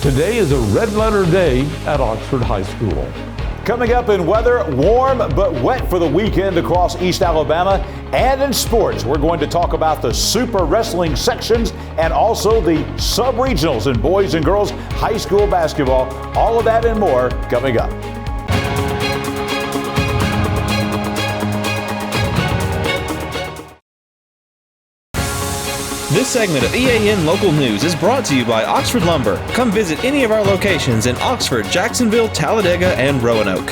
Today is a red letter day at Oxford High School. Coming up in weather, warm but wet for the weekend across East Alabama. And in sports, we're going to talk about the super wrestling sections and also the sub-regionals in boys and girls high school basketball. All of that and more coming up. This segment of EAN Local News is brought to you by Oxford Lumber. Come visit any of our locations in Oxford, Jacksonville, Talladega, and Roanoke.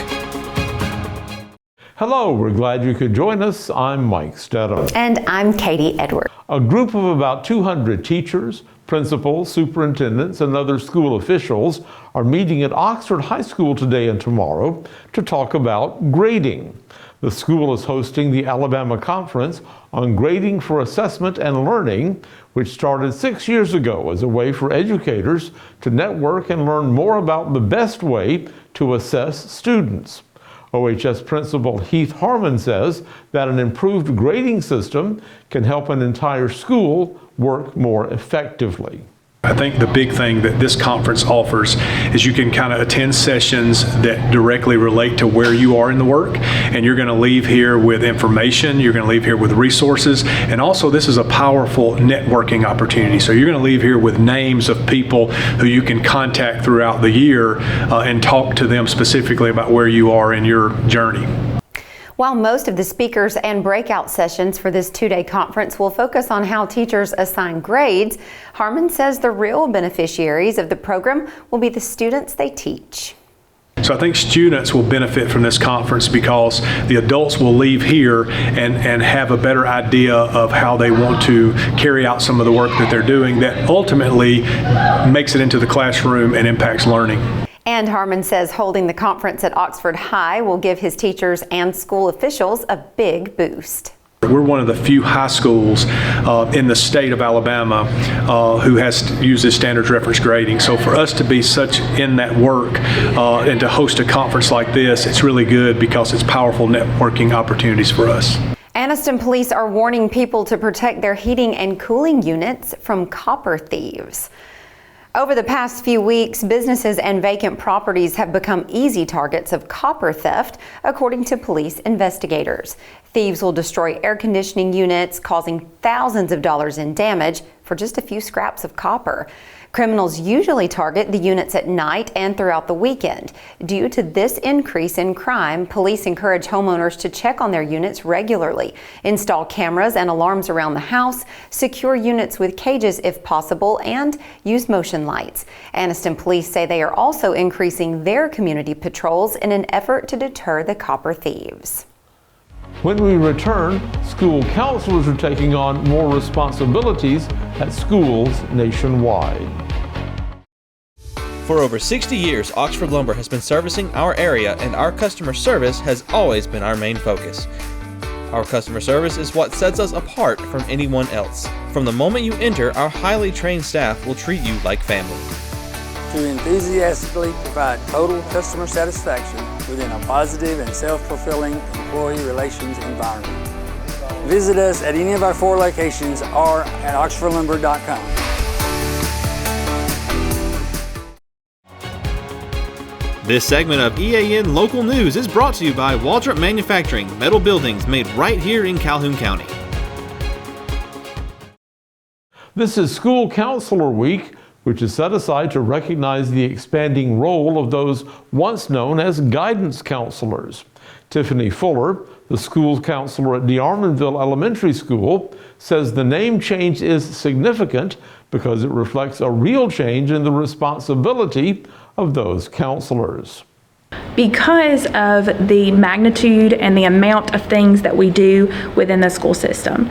Hello, we're glad you could join us. I'm Mike Stedham. And I'm Katie Edwards. A group of about 200 teachers, principals, superintendents, and other school officials are meeting at Oxford High School today and tomorrow to talk about grading. The school is hosting the Alabama Conference on Grading for Assessment and Learning, which started 6 years ago as a way for educators to network and learn more about the best way to assess students. OHS Principal Heath Harmon says that an improved grading system can help an entire school work more effectively. I think the big thing that this conference offers is you can kind of attend sessions that directly relate to where you are in the work, and you're going to leave here with information, you're going to leave here with resources, and also this is a powerful networking opportunity. So you're going to leave here with names of people who you can contact throughout the year and talk to them specifically about where you are in your journey. While most of the speakers and breakout sessions for this two-day conference will focus on how teachers assign grades, Harmon says the real beneficiaries of the program will be the students they teach. So I think students will benefit from this conference because the adults will leave here and have a better idea of how they want to carry out some of the work that they're doing that ultimately makes it into the classroom and impacts learning. And Harmon says holding the conference at Oxford High will give his teachers and school officials a big boost. We're one of the few high schools in the state of Alabama who has used this standards reference grading. So for us to be such in that work and to host a conference like this, it's really good because it's powerful networking opportunities for us. Anniston police are warning people to protect their heating and cooling units from copper thieves. Over the past few weeks, businesses and vacant properties have become easy targets of copper theft, according to police investigators. Thieves will destroy air conditioning units, causing thousands of dollars in damage for just a few scraps of copper. Criminals usually target the units at night and throughout the weekend. Due to this increase in crime, police encourage homeowners to check on their units regularly, install cameras and alarms around the house, secure units with cages if possible, and use motion lights. Anniston police say they are also increasing their community patrols in an effort to deter the copper thieves. When we return, school counselors are taking on more responsibilities at schools nationwide. For over 60 years, Oxford Lumber has been servicing our area, and our customer service has always been our main focus. Our customer service is what sets us apart from anyone else. From the moment you enter, our highly trained staff will treat you like family. To enthusiastically provide total customer satisfaction within a positive and self-fulfilling employee relations environment. Visit us at any of our 4 locations or at oxfordlumber.com. This segment of EAN Local News is brought to you by Waldrop Manufacturing, metal buildings made right here in Calhoun County. This is School Counselor Week, which is set aside to recognize the expanding role of those once known as guidance counselors. Tiffany Fuller, the school counselor at DeArmonville Elementary School, says the name change is significant because it reflects a real change in the responsibility of those counselors. Because of the magnitude and the amount of things that we do within the school system.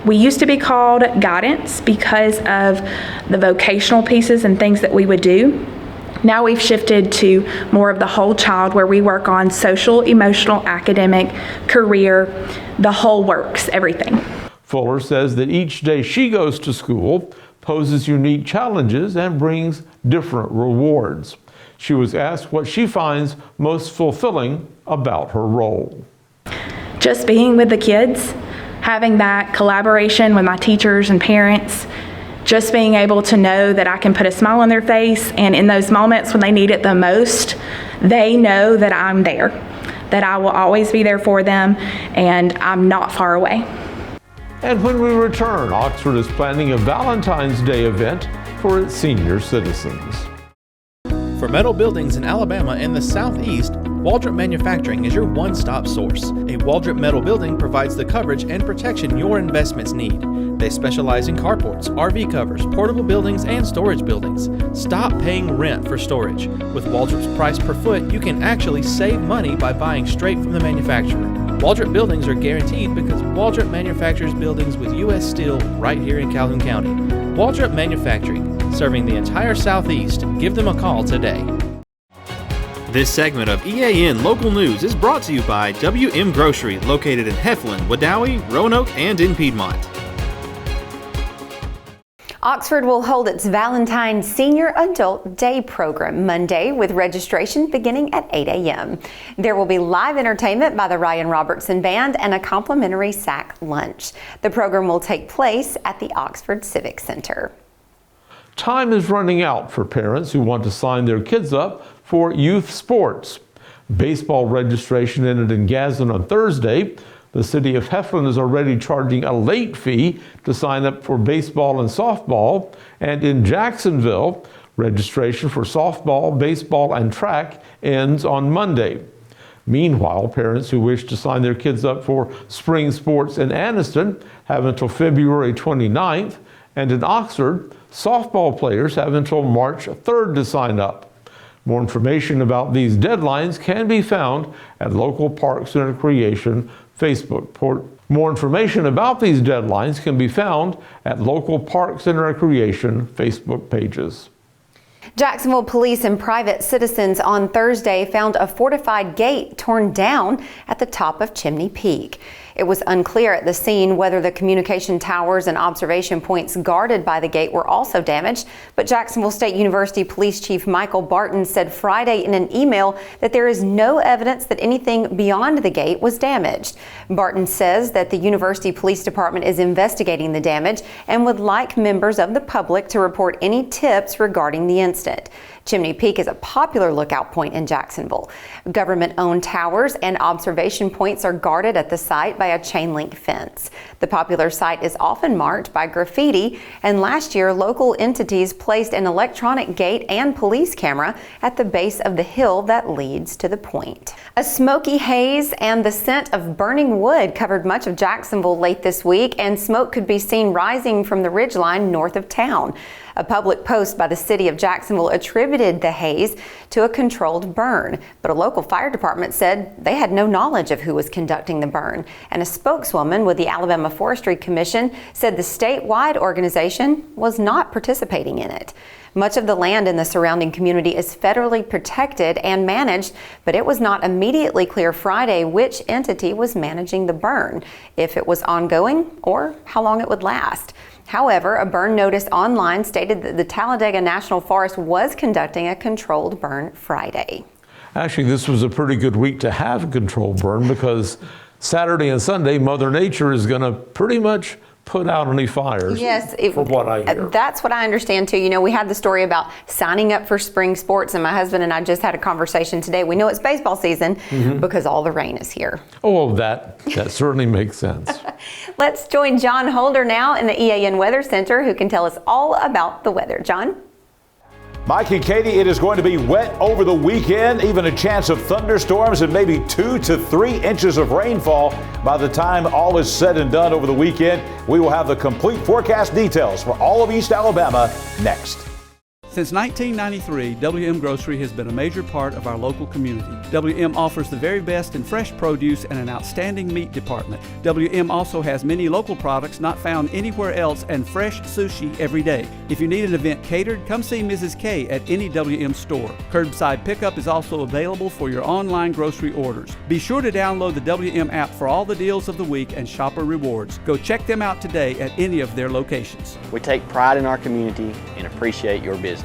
We used to be called guidance because of the vocational pieces and things that we would do. Now we've shifted to more of the whole child, where we work on social, emotional, academic, career, the whole works, everything. Fuller says that each day she goes to school poses unique challenges and brings different rewards. She was asked what she finds most fulfilling about her role. Just being with the kids, having that collaboration with my teachers and parents, just being able to know that I can put a smile on their face, and in those moments when they need it the most, they know that I'm there, that I will always be there for them, and I'm not far away. And when we return, Oxford is planning a Valentine's Day event for its senior citizens. For metal buildings in Alabama and the Southeast, Waldrop Manufacturing is your one-stop source. A Waldrop metal building provides the coverage and protection your investments need. They specialize in carports, RV covers, portable buildings, and storage buildings. Stop paying rent for storage. With Waldrop's price per foot, you can actually save money by buying straight from the manufacturer. Waldrop buildings are guaranteed because Waldrop manufactures buildings with U.S. steel right here in Calhoun County. Waldrop Manufacturing, serving the entire Southeast. Give them a call today. This segment of EAN Local News is brought to you by WM Grocery, located in Heflin, Wadowee, Roanoke, and in Piedmont. Oxford will hold its Valentine's Senior Adult Day program Monday with registration beginning at 8 a.m. There will be live entertainment by the Ryan Robertson Band and a complimentary sack lunch. The program will take place at the Oxford Civic Center. Time is running out for parents who want to sign their kids up for youth sports. Baseball registration ended in Gadsden on Thursday. The city of Heflin is already charging a late fee to sign up for baseball and softball. And in Jacksonville, registration for softball, baseball, and track ends on Monday. Meanwhile, parents who wish to sign their kids up for spring sports in Anniston have until February 29th. And in Oxford, softball players have until March 3rd to sign up. More information about these deadlines can be found at Local Parks and Recreation Facebook. More information about these deadlines can be found at Local Parks and Recreation Facebook pages. Jacksonville police and private citizens on Thursday found a fortified gate torn down at the top of Chimney Peak. It was unclear at the scene whether the communication towers and observation points guarded by the gate were also damaged, but Jacksonville State University Police Chief Michael Barton said Friday in an email that there is no evidence that anything beyond the gate was damaged. Barton says that the University Police Department is investigating the damage and would like members of the public to report any tips regarding the incident. Chimney Peak is a popular lookout point in Jacksonville. Government-owned towers and observation points are guarded at the site by a chain link fence. The popular site is often marked by graffiti, and last year local entities placed an electronic gate and police camera at the base of the hill that leads to the point. A smoky haze and the scent of burning wood covered much of Jacksonville late this week, and smoke could be seen rising from the ridgeline north of town. A public post by the city of Jacksonville attributed the haze to a controlled burn, but a local fire department said they had no knowledge of who was conducting the burn. And a spokeswoman with the Alabama Forestry Commission said the statewide organization was not participating in it. Much of the land in the surrounding community is federally protected and managed, but it was not immediately clear Friday which entity was managing the burn, if it was ongoing or how long it would last. However, a burn notice online stated that the Talladega National Forest was conducting a controlled burn Friday. Actually, this was a pretty good week to have a controlled burn because Saturday and Sunday, Mother Nature is going to pretty much put out any fires. Yes, from what I hear. That's what I understand too. You know, we had the story about signing up for spring sports, and my husband and I just had a conversation today. We know it's baseball season because all the rain is here. Oh, that certainly makes sense. Let's join John Holder now in the EAN Weather Center, who can tell us all about the weather. John? Mike and Katie, it is going to be wet over the weekend, even a chance of thunderstorms and maybe 2 to 3 inches of rainfall by the time all is said and done over the weekend. We will have the complete forecast details for all of East Alabama next. Since 1993, WM Grocery has been a major part of our local community. WM offers the very best in fresh produce and an outstanding meat department. WM also has many local products not found anywhere else and fresh sushi every day. If you need an event catered, come see Mrs. K at any WM store. Curbside pickup is also available for your online grocery orders. Be sure to download the WM app for all the deals of the week and shopper rewards. Go check them out today at any of their locations. We take pride in our community and appreciate your business.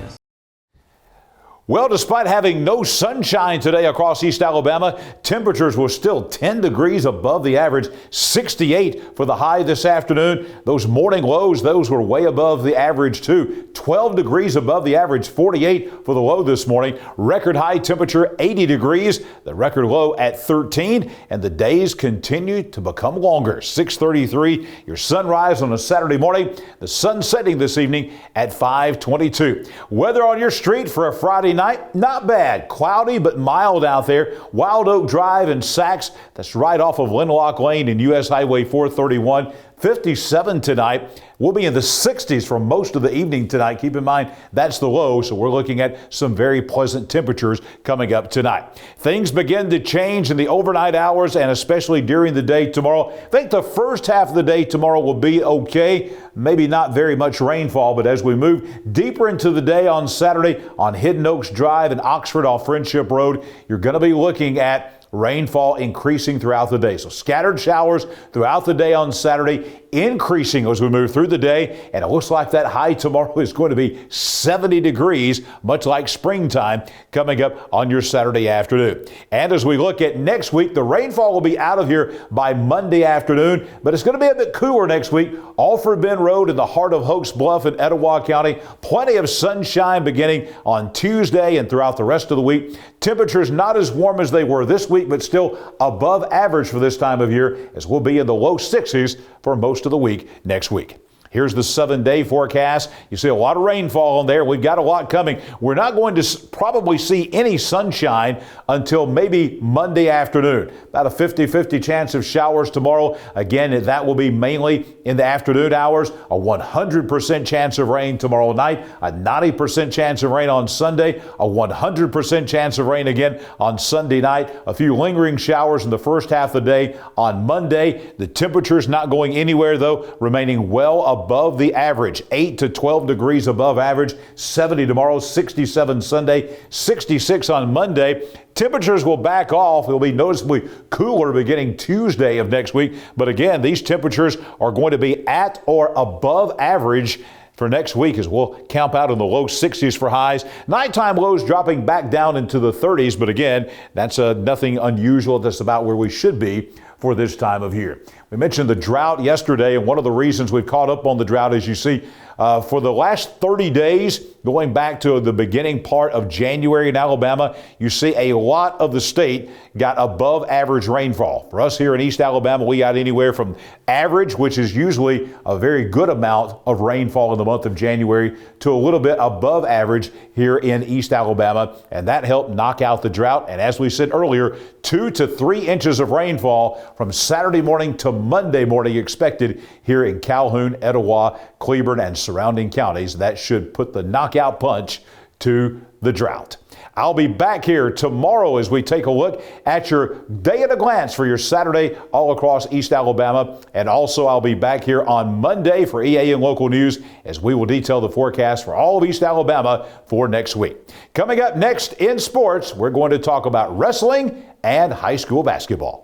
Well, despite having no sunshine today across East Alabama, temperatures were still 10 degrees above the average, 68 for the high this afternoon. Those morning lows, those were way above the average too. 12 degrees above the average, 48 for the low this morning. Record high temperature, 80 degrees. The record low at 13, and the days continue to become longer. 6:33, your sunrise on a Saturday morning. The sun setting this evening at 5:22. Weather on your street for a Friday night, not bad. Cloudy but mild out there. Wild Oak Drive in Sachs, that's right off of Linlock Lane and US Highway 431. 57 tonight. We'll be in the 60s for most of the evening tonight. Keep in mind, that's the low, so we're looking at some very pleasant temperatures coming up tonight. Things begin to change in the overnight hours and especially during the day tomorrow. I think the first half of the day tomorrow will be okay. Maybe not very much rainfall, but as we move deeper into the day on Saturday on Hidden Oaks Drive and Oxford off Friendship Road, you're going to be looking at rainfall increasing throughout the day. So scattered showers throughout the day on Saturday, increasing as we move through the day. And it looks like that high tomorrow is going to be 70 degrees, much like springtime coming up on your Saturday afternoon. And as we look at next week, the rainfall will be out of here by Monday afternoon, but it's going to be a bit cooler next week. Alfred Bend Road in the heart of Hokes Bluff in Etowah County. Plenty of sunshine beginning on Tuesday and throughout the rest of the week. Temperatures not as warm as they were this week, but still above average for this time of year, as we'll be in the low 60s for most of the week next week. Here's the 7-day forecast. You see a lot of rainfall on there. We've got a lot coming. We're not going to probably see any sunshine until maybe Monday afternoon. About a 50-50 chance of showers tomorrow. Again, that will be mainly in the afternoon hours. A 100% chance of rain tomorrow night. A 90% chance of rain on Sunday. A 100% chance of rain again on Sunday night. A few lingering showers in the first half of the day on Monday. The temperature's not going anywhere though, remaining well above the average, 8 to 12 degrees above average, 70 tomorrow, 67 Sunday, 66 on Monday. Temperatures will back off. It'll be noticeably cooler beginning Tuesday of next week. But again, these temperatures are going to be at or above average for next week, as we'll camp out in the low 60s for highs. Nighttime lows dropping back down into the 30s. But again, that's nothing unusual. That's about where we should be for this time of year. We mentioned the drought yesterday, and one of the reasons we've caught up on the drought is you see for the last 30 days, going back to the beginning part of January in Alabama, you see a lot of the state got above average rainfall. For us here in East Alabama, we got anywhere from average, which is usually a very good amount of rainfall in the month of January, to a little bit above average here in East Alabama, and that helped knock out the drought. And as we said earlier, 2 to 3 inches of rainfall from Saturday morning to Monday morning expected here in Calhoun, Etowah, Cleburne, and surrounding counties. That should put the knockout punch to the drought. I'll be back here tomorrow as we take a look at your day at a glance for your Saturday all across East Alabama. And also I'll be back here on Monday for EA and Local News as we will detail the forecast for all of East Alabama for next week. Coming up next in sports, we're going to talk about wrestling and high school basketball.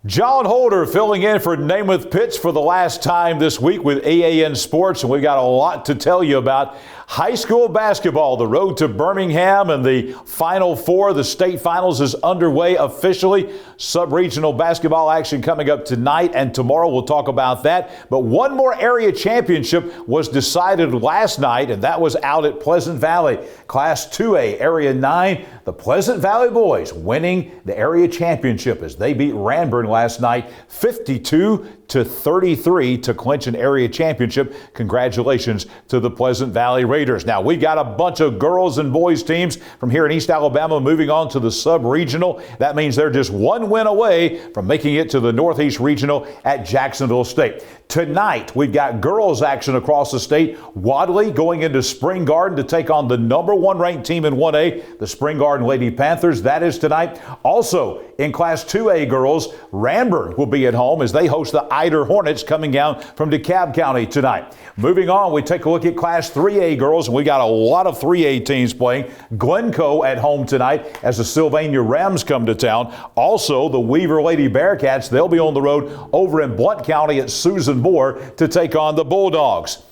John Holder filling in for Namath Pitts for the last time this week with EAN Sports, and we've got a lot to tell you about high school basketball. The road to Birmingham and the Final Four, the state finals, is underway officially. Sub-regional basketball action coming up tonight and tomorrow. We'll talk about that. But one more area championship was decided last night, and that was out at Pleasant Valley. Class 2A, Area 9, the Pleasant Valley boys winning the area championship as they beat Ranburn last night 52 30-33 to clinch an area championship. Congratulations to the Pleasant Valley Raiders. Now, we got a bunch of girls and boys teams from here in East Alabama moving on to the sub-regional. That means they're just one win away from making it to the Northeast Regional at Jacksonville State. Tonight, we've got girls action across the state. Wadley going into Spring Garden to take on the number 1 ranked team in 1A, the Spring Garden Lady Panthers. That is tonight. Also, in Class 2A girls, Ranburne will be at home as they host the Eider Hornets coming down from DeKalb County tonight. Moving on, we take a look at Class 3A girls, and we got a lot of 3A teams playing. Glencoe at home tonight as the Sylvania Rams come to town. Also, the Weaver Lady Bearcats, they'll be on the road over in Blount County at Susan Moore to take on the Bulldogs.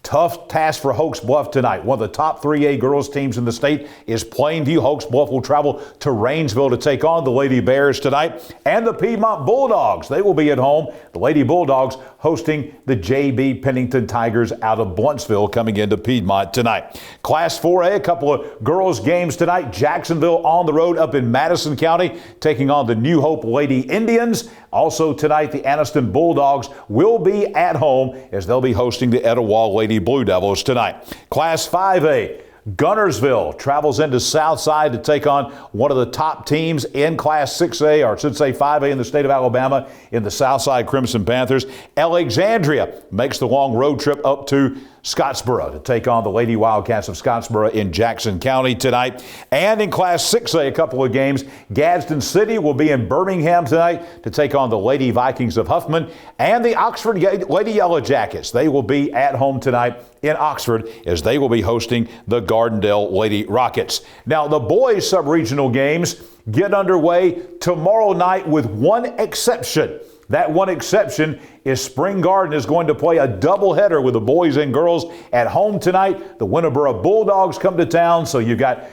Tough task for Hokes Bluff tonight. One of the top 3A girls teams in the state is Plainview. Hokes Bluff will travel to Rainsville to take on the Lady Bears tonight. And the Piedmont Bulldogs, they will be at home. The Lady Bulldogs hosting the JB Pennington Tigers out of Bluntsville coming into Piedmont tonight. Class 4A, a couple of girls games tonight. Jacksonville on the road up in Madison County taking on the New Hope Lady Indians. Also tonight, the Anniston Bulldogs will be at home as they'll be hosting the Etowah Lady Blue Devils tonight. Class 5A, Gunnersville travels into Southside to take on one of the top teams in Class 6A, or I should say 5A in the state of Alabama, in the Southside Crimson Panthers. Alexandria makes the long road trip up to Scottsboro to take on the Lady Wildcats of Scottsboro in Jackson County tonight. And in Class 6A, a couple of games. Gadsden City will be in Birmingham tonight to take on the Lady Vikings of Huffman. And the Oxford Lady Yellow Jackets, they will be at home tonight in Oxford as they will be hosting the Gardendale Lady Rockets. Now, the boys sub-regional games get underway tomorrow night with one exception. That one exception is Spring Garden is going to play a doubleheader with the boys and girls at home tonight. The Winterboro Bulldogs come to town, so you've got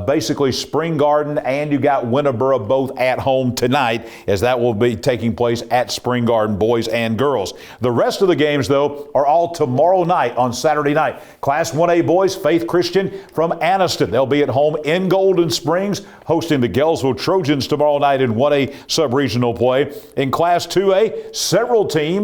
basically Spring Garden and you got Winterboro both at home tonight, as that will be taking place at Spring Garden, boys and girls. The rest of the games, though, are all tomorrow night on Saturday night. Class 1A boys, Faith Christian from Anniston. They'll be at home in Golden Springs, hosting the Gainesville Trojans tomorrow night in 1A sub-regional play. In Class 2A, several teams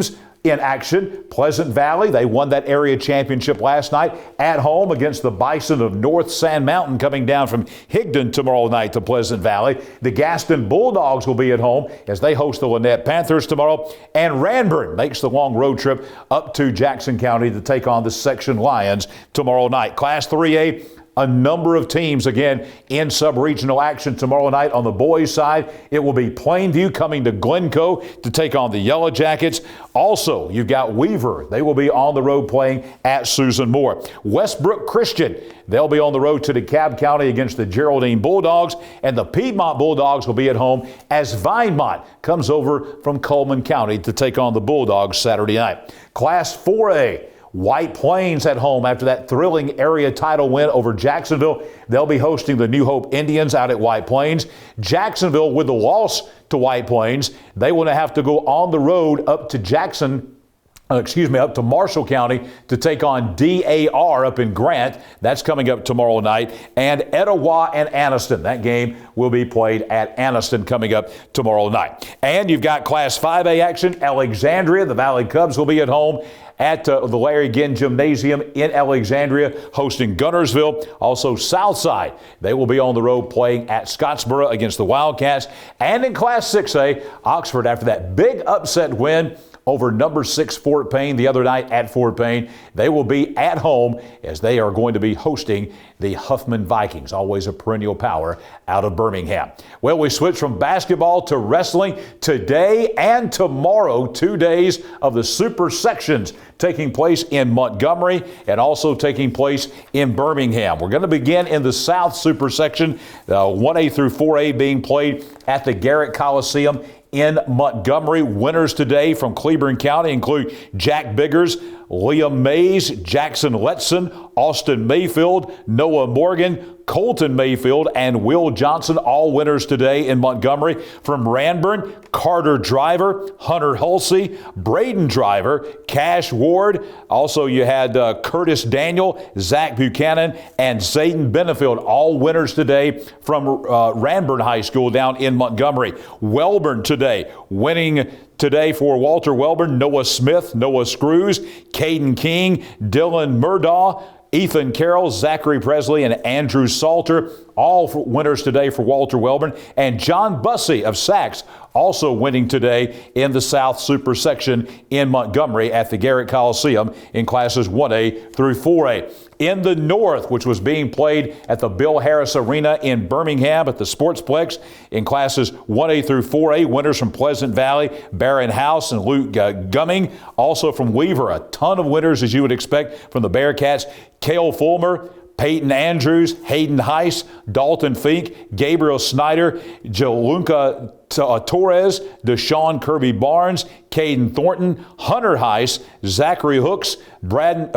in action. Pleasant Valley, they won that area championship last night at home against the Bison of North Sand Mountain, coming down from Higdon tomorrow night to Pleasant Valley. The Gaston Bulldogs will be at home as they host the Lynette Panthers tomorrow. And Ranburne makes the long road trip up to Jackson County to take on the Section Lions tomorrow night. Class 3A, a number of teams, again, in sub-regional action tomorrow night. On the boys' side, it will be Plainview coming to Glencoe to take on the Yellow Jackets. Also, you've got Weaver. They will be on the road playing at Susan Moore. Westbrook Christian, they'll be on the road to DeKalb County against the Geraldine Bulldogs. And the Piedmont Bulldogs will be at home as Vinemont comes over from Coleman County to take on the Bulldogs Saturday night. Class 4A, White Plains at home after that thrilling area title win over Jacksonville. They'll be hosting the New Hope Indians out at White Plains. Jacksonville, with the loss to White Plains, they will have to go on the road up to Marshall County to take on DAR up in Grant. That's coming up tomorrow night. And Etowah and Anniston. That game will be played at Anniston coming up tomorrow night. And you've got Class 5A action. Alexandria, the Valley Cubs will be at home at the Larry Ginn Gymnasium in Alexandria, hosting Gunnersville. Also Southside, they will be on the road playing at Scottsboro against the Wildcats. And in Class 6A, Oxford, after that big upset win over number 6 Fort Payne the other night at Fort Payne, they will be at home as they are going to be hosting the Huffman Vikings, always a perennial power out of Birmingham. Well, we switch from basketball to wrestling today and tomorrow, 2 days of the super sections taking place in Montgomery and also taking place in Birmingham. We're going to begin in the South Super Section, 1A through 4A being played at the Garrett Coliseum in Montgomery. Winners today from Cleburne County include Jack Biggers Liam Mays, Jackson Letson, Austin Mayfield, Noah Morgan, Colton Mayfield, and Will Johnson, all winners today in Montgomery. From Ranburn, Carter Driver, Hunter Hulsey, Braden Driver, Cash Ward. Also, you had Curtis Daniel, Zach Buchanan, and Zayden Benefield, all winners today from Ranburn High School down in Montgomery. Welborn today, winning today for Walter Welborn, Noah Smith, Noah Screws, Caden King, Dylan Murdaugh, Ethan Carroll, Zachary Presley, and Andrew Salter, all winners today for Walter Welborn. And John Bussey of Sachs also winning today in the South Super Section in Montgomery at the Garrett Coliseum in classes 1A through 4A. In the North, which was being played at the Bill Harris Arena in Birmingham at the Sportsplex in classes 1A through 4A, winners from Pleasant Valley, Barron House, and Luke Gumming. Also from Weaver, a ton of winners as you would expect from the Bearcats. Cale Fulmer, Peyton Andrews, Hayden Heiss, Dalton Fink, Gabriel Snyder, Jolunka Torres, Deshaun Kirby Barnes, Caden Thornton, Hunter Heiss, Zachary Hooks, Braden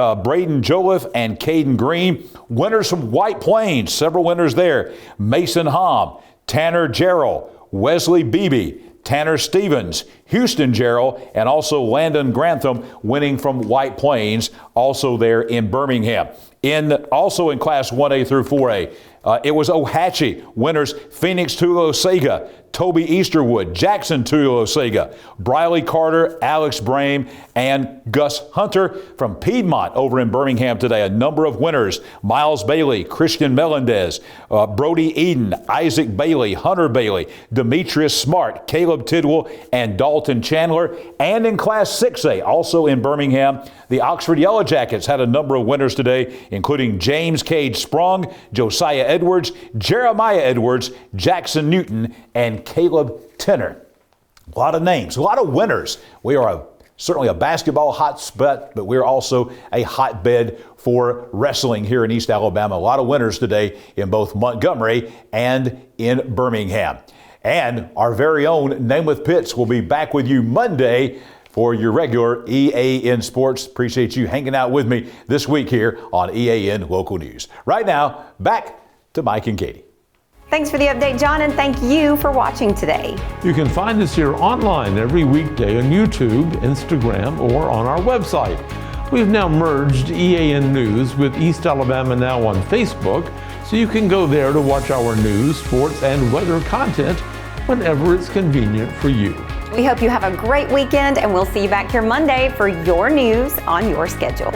Joliffe, and Caden Green. Winners from White Plains, several winners there. Mason Hom, Tanner Jarrell, Wesley Beebe, Tanner Stevens, Houston Jarrell, and also Landon Grantham winning from White Plains, also there in Birmingham. Also in Class 1A through 4A, it was Ohatchee winners Phoenix Tulo-Sega, Toby Easterwood, Jackson Tulo-Sega, Briley Carter, Alex Brame, and Gus Hunter from Piedmont over in Birmingham today. A number of winners: Miles Bailey, Christian Melendez, Brody Eden, Isaac Bailey, Hunter Bailey, Demetrius Smart, Caleb Tidwell, and Dalton Chandler. And in Class 6A, also in Birmingham, the Oxford Yellow Jackets had a number of winners today, including James Cade Sprung, Josiah Edwards, Jeremiah Edwards, Jackson Newton, and Caleb Tenner. A lot of names, a lot of winners. We are certainly a basketball hotspot, but we're also a hotbed for wrestling here in East Alabama. A lot of winners today in both Montgomery and in Birmingham. And our very own Namath Pitts will be back with you Monday for your regular EAN Sports. Appreciate you hanging out with me this week here on EAN Local News. Right now, back to Mike and Katie. Thanks for the update, John, and thank you for watching today. You can find us here online every weekday on YouTube, Instagram, or on our website. We've now merged EAN News with East Alabama Now on Facebook, so you can go there to watch our news, sports, and weather content whenever it's convenient for you. We hope you have a great weekend, and we'll see you back here Monday for your news on your schedule.